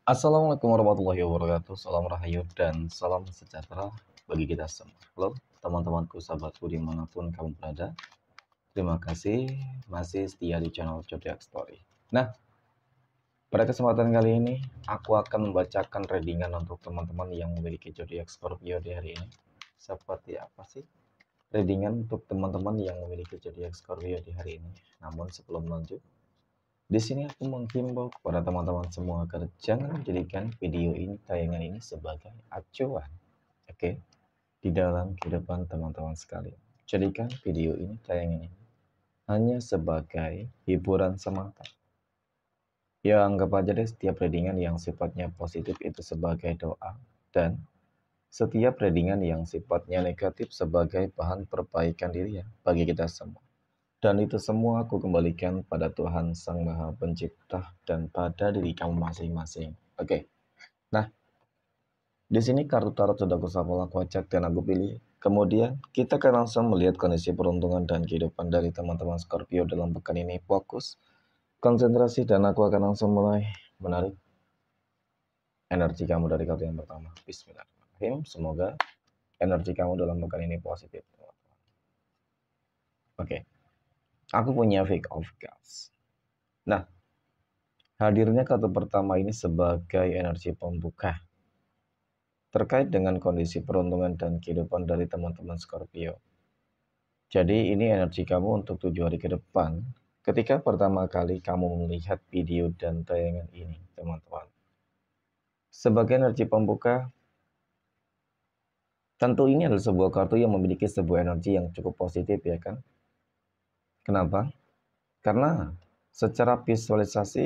Assalamualaikum warahmatullahi wabarakatuh. Salam rahayu dan salam sejahtera bagi kita semua. Halo teman-temanku, sahabatku dimanapun kamu berada. Terima kasih masih setia di channel Zodiac Story. Nah, pada kesempatan kali ini aku akan membacakan readingan untuk teman-teman yang memiliki Zodiac Scorpio di hari ini. Seperti apa sih readingan untuk teman-teman yang memiliki Zodiac Scorpio di hari ini? Namun sebelum lanjut, di sini aku menghimbau kepada teman-teman semua agar jangan menjadikan video ini, tayangan ini sebagai acuan, oke, di dalam kehidupan teman-teman sekalian. Jadikan video ini, tayangan ini, hanya sebagai hiburan semata. Ya, anggap aja deh setiap readingan yang sifatnya positif itu sebagai doa, dan setiap readingan yang sifatnya negatif sebagai bahan perbaikan diri ya bagi kita semua. Dan itu semua aku kembalikan pada Tuhan Sang Maha Pencipta dan pada diri kamu masing-masing. Oke. Nah, di sini kartu tarot sudah aku shuffle, aku acak dan aku pilih. Kemudian kita akan langsung melihat kondisi peruntungan dan kehidupan dari teman-teman Scorpio dalam pekan ini. Fokus, konsentrasi, dan aku akan langsung mulai menarik energi kamu dari kartu yang pertama. Bismillahirrahmanirrahim. Semoga energi kamu dalam pekan ini positif. Oke. Aku punya Fake of Cups. Nah, hadirnya kartu pertama ini sebagai energi pembuka terkait dengan kondisi peruntungan dan kehidupan dari teman-teman Scorpio. Jadi ini energi kamu untuk 7 hari ke depan ketika pertama kali kamu melihat video dan tayangan ini, teman-teman. Sebagai energi pembuka, tentu ini adalah sebuah kartu yang memiliki sebuah energi yang cukup positif ya kan? Kenapa? Karena secara visualisasi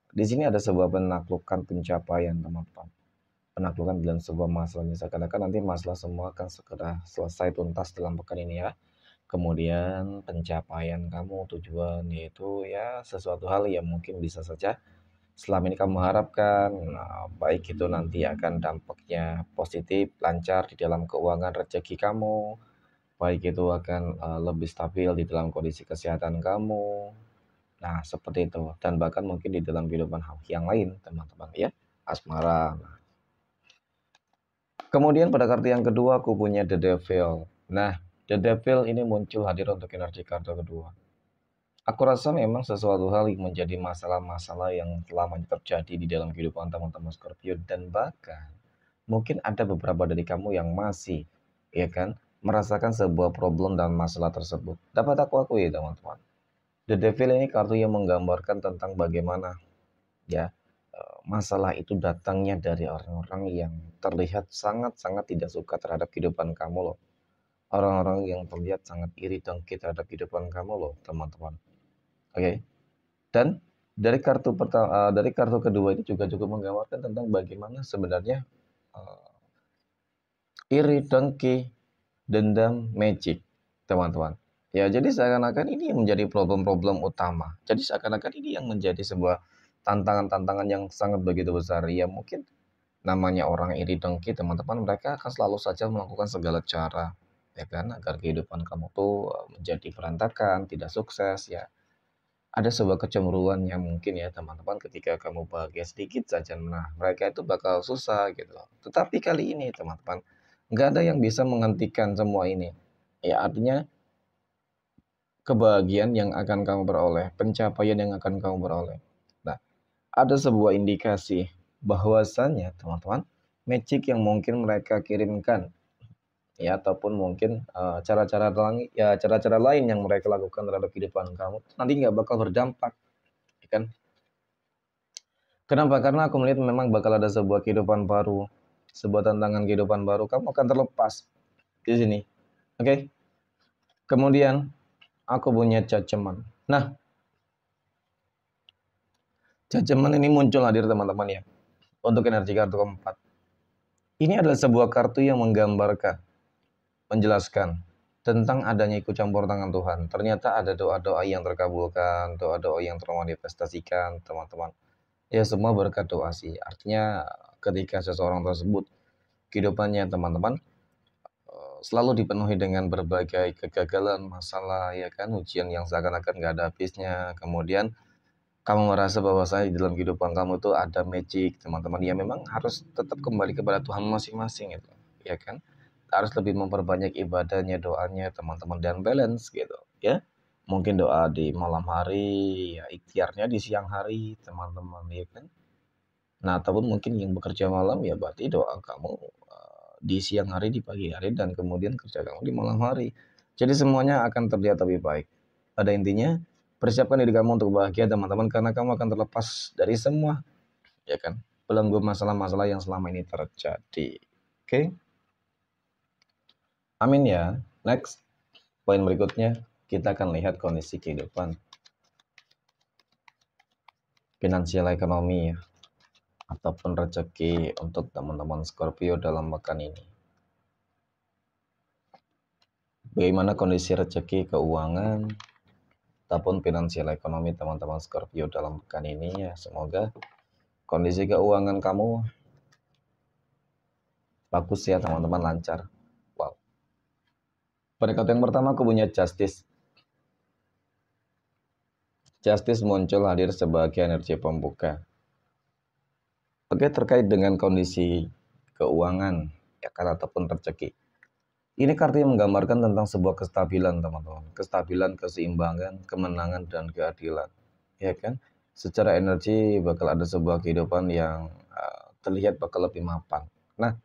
di sini ada sebuah penaklukan pencapaian, teman-teman. Penaklukan dalam sebuah masalah, seakan-akan nanti masalah semua akan segera selesai tuntas dalam pekan ini ya. Kemudian pencapaian kamu, tujuan, yaitu ya sesuatu hal yang mungkin bisa saja selama ini kamu harapkan. Nah, baik itu nanti akan dampaknya positif, lancar di dalam keuangan rezeki kamu, baik itu akan lebih stabil di dalam kondisi kesehatan kamu. Nah, seperti itu. Dan bahkan mungkin di dalam kehidupan yang lain, teman-teman ya. Asmara. Kemudian pada kartu yang kedua aku punya The Devil. Nah, The Devil ini muncul hadir untuk energi kartu kedua. Aku rasa memang sesuatu hal yang menjadi masalah-masalah yang lamanya terjadi di dalam kehidupan teman-teman Scorpio, dan bahkan mungkin ada beberapa dari kamu yang masih, ya kan, merasakan sebuah problem dan masalah tersebut. Dapat aku akui teman-teman, The Devil ini kartu yang menggambarkan tentang bagaimana ya masalah itu datangnya dari orang-orang yang terlihat sangat-sangat tidak suka terhadap kehidupan kamu loh. Orang-orang yang terlihat sangat iri dengki terhadap kehidupan kamu loh, teman-teman. Oke. Dan dari kartu kedua ini juga cukup menggambarkan tentang bagaimana sebenarnya iri, dengki, dendam, magic, teman-teman. Ya, jadi seakan-akan ini yang menjadi problem-problem utama. Jadi seakan-akan ini yang menjadi sebuah tantangan-tantangan yang sangat begitu besar. Ya, mungkin namanya orang iri dengki, teman-teman, mereka akan selalu saja melakukan segala cara, ya kan, agar kehidupan kamu tuh menjadi berantakan, tidak sukses, ya. Ada sebuah kecemburuan yang mungkin ya, teman-teman, ketika kamu bahagia sedikit saja, nah, mereka itu bakal susah gitu loh. Tetapi kali ini, teman-teman, nggak ada yang bisa menghentikan semua ini. Ya, artinya kebahagiaan yang akan kamu peroleh, pencapaian yang akan kamu peroleh. Nah, ada sebuah indikasi bahwasannya, teman-teman, magic yang mungkin mereka kirimkan ya, ataupun mungkin cara-cara lain yang mereka lakukan terhadap kehidupan kamu nanti nggak bakal berdampak, ya kan? Kenapa? Karena aku melihat memang bakal ada sebuah kehidupan baru, sebuah tantangan kehidupan baru. Kamu akan terlepas di sini, oke? Kemudian aku punya Judgment. Nah, Judgment ini muncul hadir, teman-teman ya, untuk energi kartu keempat. Ini adalah sebuah kartu yang menggambarkan, menjelaskan tentang adanya ikut campur tangan Tuhan. Ternyata ada doa-doa yang terkabulkan, doa-doa yang termanifestasikan, teman-teman. Ya, semua berkat doa sih. Artinya ketika seseorang tersebut kehidupannya, teman-teman, selalu dipenuhi dengan berbagai kegagalan, masalah, ya kan, ujian yang seakan-akan nggak ada habisnya. Kemudian kamu merasa bahwasanya di dalam kehidupan kamu tuh ada magic, teman-teman, ya memang harus tetap kembali kepada Tuhan masing-masing itu, ya kan? Harus lebih memperbanyak ibadahnya, doanya, teman-teman, dan balance gitu, ya. Mungkin doa di malam hari, ya ikhtiarnya di siang hari, teman-teman, ya kan? Nah, ataupun mungkin yang bekerja malam, ya berarti doa kamu di siang hari, di pagi hari, dan kemudian kerja kamu di malam hari. Jadi semuanya akan terlihat lebih baik. Pada intinya, persiapkan diri kamu untuk bahagia, teman-teman, karena kamu akan terlepas dari semua, ya kan, belenggu masalah-masalah yang selama ini terjadi. Oke? Amin ya. Next, poin berikutnya, kita akan lihat kondisi kehidupan finansial ekonomi ataupun rezeki untuk teman-teman Scorpio dalam pekan ini. Bagaimana kondisi rezeki keuangan ataupun finansial ekonomi teman-teman Scorpio dalam pekan ini ya. Semoga kondisi keuangan kamu bagus ya teman-teman, lancar. Wow. Pada kartu yang pertama aku punya Justice. Justice muncul hadir sebagai energi pembuka. Oke, terkait dengan kondisi keuangan ya kan ataupun rezeki. Ini kartu yang menggambarkan tentang sebuah kestabilan teman-teman. Kestabilan, keseimbangan, kemenangan, dan keadilan. Ya kan? Secara energi bakal ada sebuah kehidupan yang terlihat bakal lebih mapan. Nah,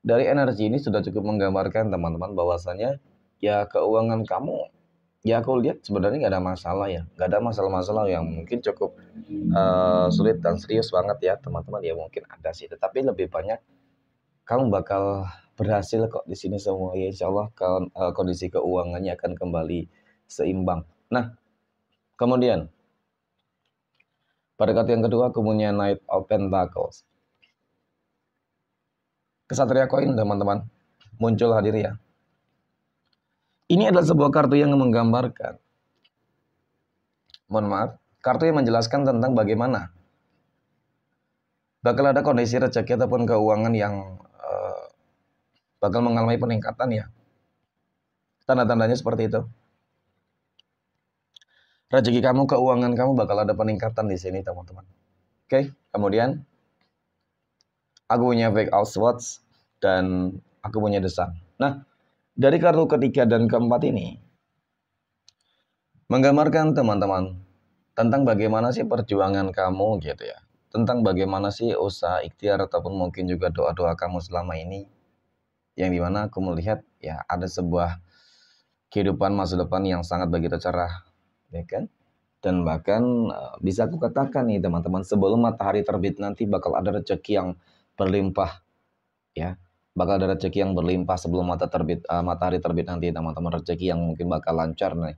dari energi ini sudah cukup menggambarkan teman-teman bahwasanya ya keuangan kamu, ya aku lihat sebenarnya nggak ada masalah ya. Nggak ada masalah-masalah yang mungkin cukup sulit dan serius banget ya teman-teman. Ya mungkin ada sih, tetapi lebih banyak kamu bakal berhasil kok di sini semua ya, insya Allah kondisi keuangannya akan kembali seimbang. Nah, kemudian pada kartu yang kedua aku punya Knight of Pentacles. Kesatria koin teman-teman muncul hadir ya. Ini adalah sebuah kartu yang menggambarkan, mohon maaf, kartu yang menjelaskan tentang bagaimana bakal ada kondisi rezeki ataupun keuangan yang bakal mengalami peningkatan ya. Tanda-tandanya seperti itu. Rezeki kamu, keuangan kamu bakal ada peningkatan di sini teman-teman. Oke, kemudian aku punya Fake Out Swords dan aku punya The Sun. Nah, dari kartu ketiga dan keempat ini menggambarkan teman-teman tentang bagaimana sih perjuangan kamu gitu ya. Tentang bagaimana sih usaha ikhtiar ataupun mungkin juga doa-doa kamu selama ini. Yang dimana aku melihat ya ada sebuah kehidupan masa depan yang sangat begitu cerah, ya kan? Dan bahkan bisa aku katakan nih teman-teman, sebelum matahari terbit nanti bakal ada rezeki yang berlimpah ya. Bakal ada rezeki yang berlimpah sebelum matahari terbit nanti teman-teman, rezeki yang mungkin bakal lancar nih.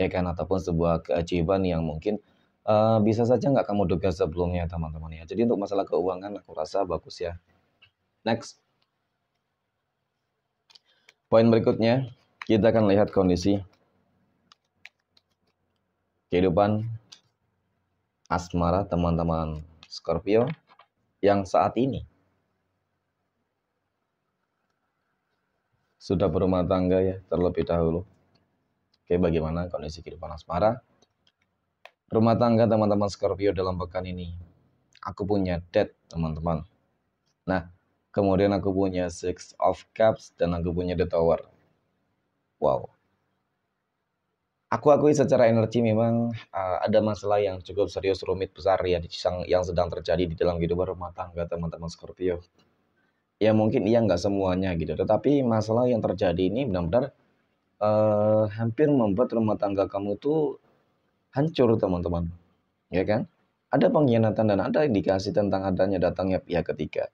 Ya kan, ataupun sebuah keajaiban yang mungkin bisa saja nggak kamu duga sebelumnya teman-teman ya. Jadi untuk masalah keuangan aku rasa bagus ya. Next. Poin berikutnya kita akan lihat kondisi kehidupan asmara teman-teman Scorpio yang saat ini sudah berumah tangga ya terlebih dahulu. Oke, bagaimana kondisi kehidupan asmara rumah tangga teman-teman Scorpio dalam pekan ini? Aku punya Death teman-teman. Nah, kemudian aku punya Six of Cups dan aku punya The Tower. Wow. Aku akui secara energi memang ada masalah yang cukup serius, rumit, besar ya yang sedang terjadi di dalam kehidupan rumah tangga teman-teman Scorpio. Ya mungkin iya nggak semuanya gitu, tetapi masalah yang terjadi ini benar-benar hampir membuat rumah tangga kamu tuh hancur teman-teman, ya kan? Ada pengkhianatan dan ada indikasi tentang adanya datangnya pihak ketiga.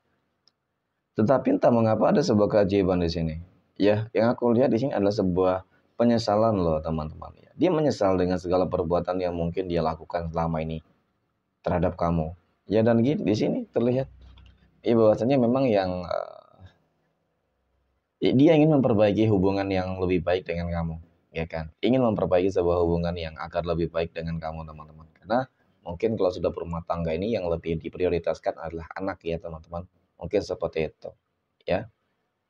Tetapi entah mengapa ada sebuah keajaiban di sini. Ya, yang aku lihat di sini adalah sebuah penyesalan loh teman-teman. Ya, dia menyesal dengan segala perbuatan yang mungkin dia lakukan selama ini terhadap kamu. Ya dan gitu di sini terlihat ya bahwasanya memang yang dia ingin memperbaiki hubungan yang lebih baik dengan kamu, ya kan? Ingin memperbaiki sebuah hubungan yang agar lebih baik dengan kamu teman-teman. Karena mungkin kalau sudah berumah tangga ini yang lebih diprioritaskan adalah anak ya teman-teman. Mungkin seperti itu, ya.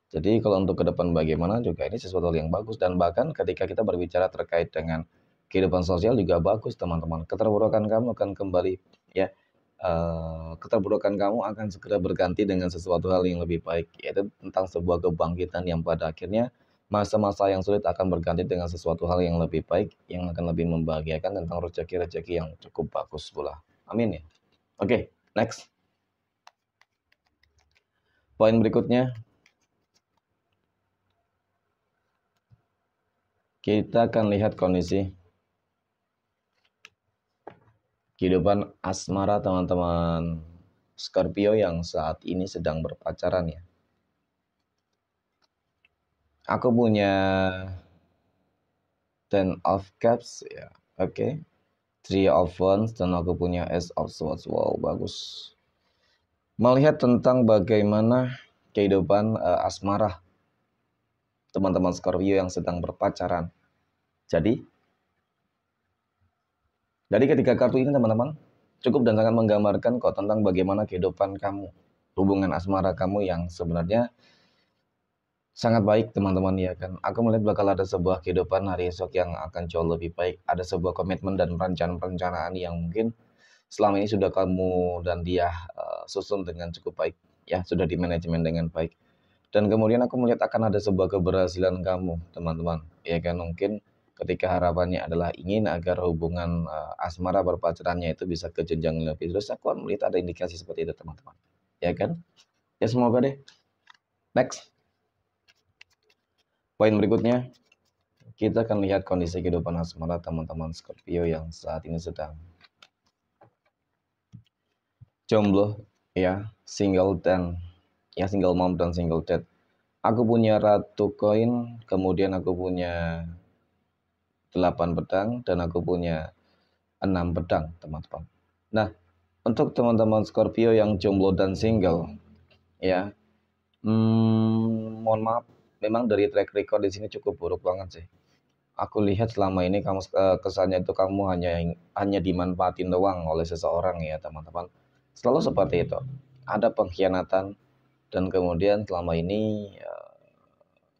Jadi kalau untuk ke depan bagaimana juga ini sesuatu yang bagus, dan bahkan ketika kita berbicara terkait dengan kehidupan sosial juga bagus teman-teman. Keterburukan kamu akan kembali, ya, keterburukan kamu akan segera berganti dengan sesuatu hal yang lebih baik, yaitu tentang sebuah kebangkitan yang pada akhirnya masa-masa yang sulit akan berganti dengan sesuatu hal yang lebih baik, yang akan lebih membahagiakan, tentang rezeki-rezeki yang cukup bagus pula. Amin ya. Oke, next. Poin berikutnya, kita akan lihat kondisi kehidupan asmara teman-teman Scorpio yang saat ini sedang berpacaran ya. Aku punya Ten of Cups ya. Oke. Three of Wands dan aku punya Ace of Swords. Wow, bagus. Melihat tentang bagaimana kehidupan asmara teman-teman Scorpio yang sedang berpacaran. Jadi dari ketiga kartu ini teman-teman cukup dan sangat menggambarkan kok tentang bagaimana kehidupan kamu, hubungan asmara kamu yang sebenarnya sangat baik teman-teman ya kan. Aku melihat bakal ada sebuah kehidupan hari esok yang akan jauh lebih baik. Ada sebuah komitmen dan perencanaan-perencanaan yang mungkin selama ini sudah kamu dan dia susun dengan cukup baik. Ya, sudah dimanajemen dengan baik. Dan kemudian aku melihat akan ada sebuah keberhasilan kamu teman-teman. Ya kan, mungkin ketika harapannya adalah ingin agar hubungan asmara berpacarannya itu bisa ke jenjang lebih. Terus aku melihat ada indikasi seperti itu teman-teman. Ya kan? Ya semoga deh. Next. Poin berikutnya, kita akan lihat kondisi kehidupan asmara teman-teman Scorpio yang saat ini sedang jomblo, ya, single mom dan single dad. Aku punya ratu koin, kemudian aku punya 8 pedang dan aku punya 6 pedang, teman-teman. Nah, untuk teman-teman Scorpio yang jomblo dan single, ya, mohon maaf, memang dari track record di sini cukup buruk banget sih. Aku lihat selama ini kamu kesannya itu kamu hanya dimanfaatin doang oleh seseorang ya teman-teman. Selalu seperti itu. Ada pengkhianatan dan kemudian selama ini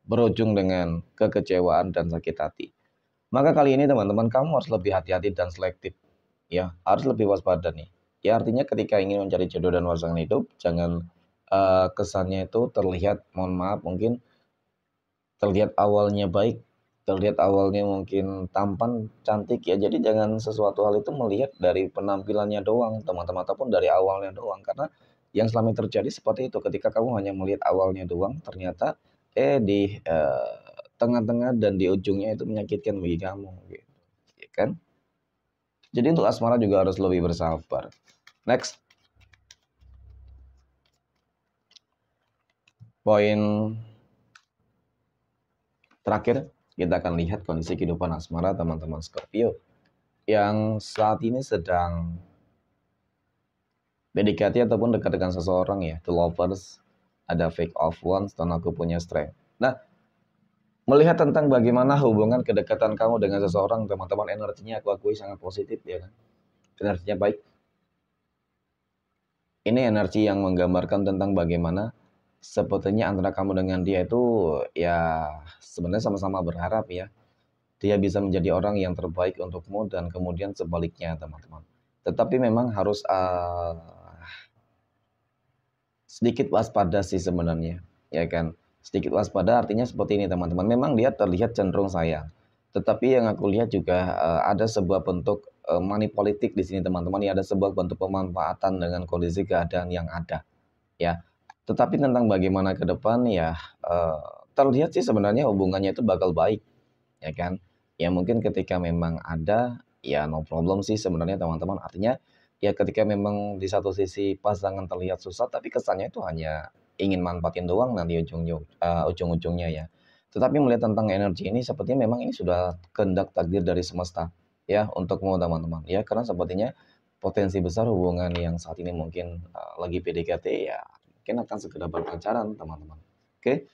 berujung dengan kekecewaan dan sakit hati. Maka kali ini teman-teman kamu harus lebih hati-hati dan selektif. Ya, harus lebih waspada nih. Ya artinya ketika ingin mencari jodoh dan pasangan hidup, jangan kesannya itu terlihat, mohon maaf, mungkin terlihat awalnya baik, terlihat awalnya mungkin tampan, cantik ya. Jadi jangan sesuatu hal itu melihat dari penampilannya doang, teman-teman, ataupun dari awalnya doang. Karena yang selama ini terjadi seperti itu, ketika kamu hanya melihat awalnya doang, ternyata di tengah-tengah dan di ujungnya itu menyakitkan bagi kamu, gitu. Ya kan? Jadi untuk asmara juga harus lebih bersabar. Next. Poin terakhir, kita akan lihat kondisi kehidupan asmara teman-teman Scorpio yang saat ini sedang PDKT ataupun dekat dengan seseorang ya. The Lovers, ada Fake of Wands, dan aku punya Strength. Nah, melihat tentang bagaimana hubungan kedekatan kamu dengan seseorang, teman-teman, energinya aku akui sangat positif ya kan. Energinya baik. Ini energi yang menggambarkan tentang bagaimana sepertinya antara kamu dengan dia itu ya sebenarnya sama-sama berharap ya. Dia bisa menjadi orang yang terbaik untukmu dan kemudian sebaliknya teman-teman. Tetapi memang harus sedikit waspada sih sebenarnya, ya kan. Sedikit waspada artinya seperti ini teman-teman. Memang dia terlihat cenderung sayang. Tetapi yang aku lihat juga ada sebuah bentuk money politik di sini teman-teman. Ya, ada sebuah bentuk pemanfaatan dengan kondisi keadaan yang ada, ya. Tetapi tentang bagaimana ke depan ya terlihat sih sebenarnya hubungannya itu bakal baik, ya kan. Ya mungkin ketika memang ada ya no problem sih sebenarnya teman-teman. Artinya ya ketika memang di satu sisi pasangan terlihat susah tapi kesannya itu hanya ingin manfaatin doang nanti ujung-ujungnya ya. Tetapi melihat tentang energi ini sepertinya memang ini sudah kehendak takdir dari semesta ya untukmu teman-teman ya, karena sepertinya potensi besar hubungan yang saat ini mungkin lagi PDKT ya mungkin akan segera berpacaran teman-teman. Oke.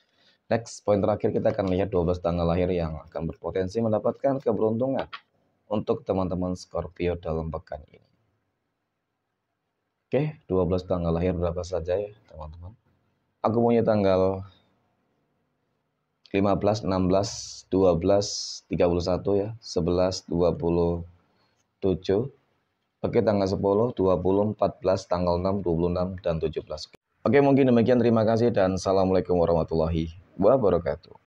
Next, poin terakhir kita akan lihat 12 tanggal lahir yang akan berpotensi mendapatkan keberuntungan untuk teman-teman Scorpio dalam pekan ini. Oke, 12 tanggal lahir berapa saja ya teman-teman? Aku punya tanggal 15, 16, 12, 31 ya, 11, 27, oke tanggal 10, 20, 14, tanggal 6, 26, dan 17. Oke, mungkin demikian, terima kasih dan Assalamualaikum warahmatullahi wabarakatuh.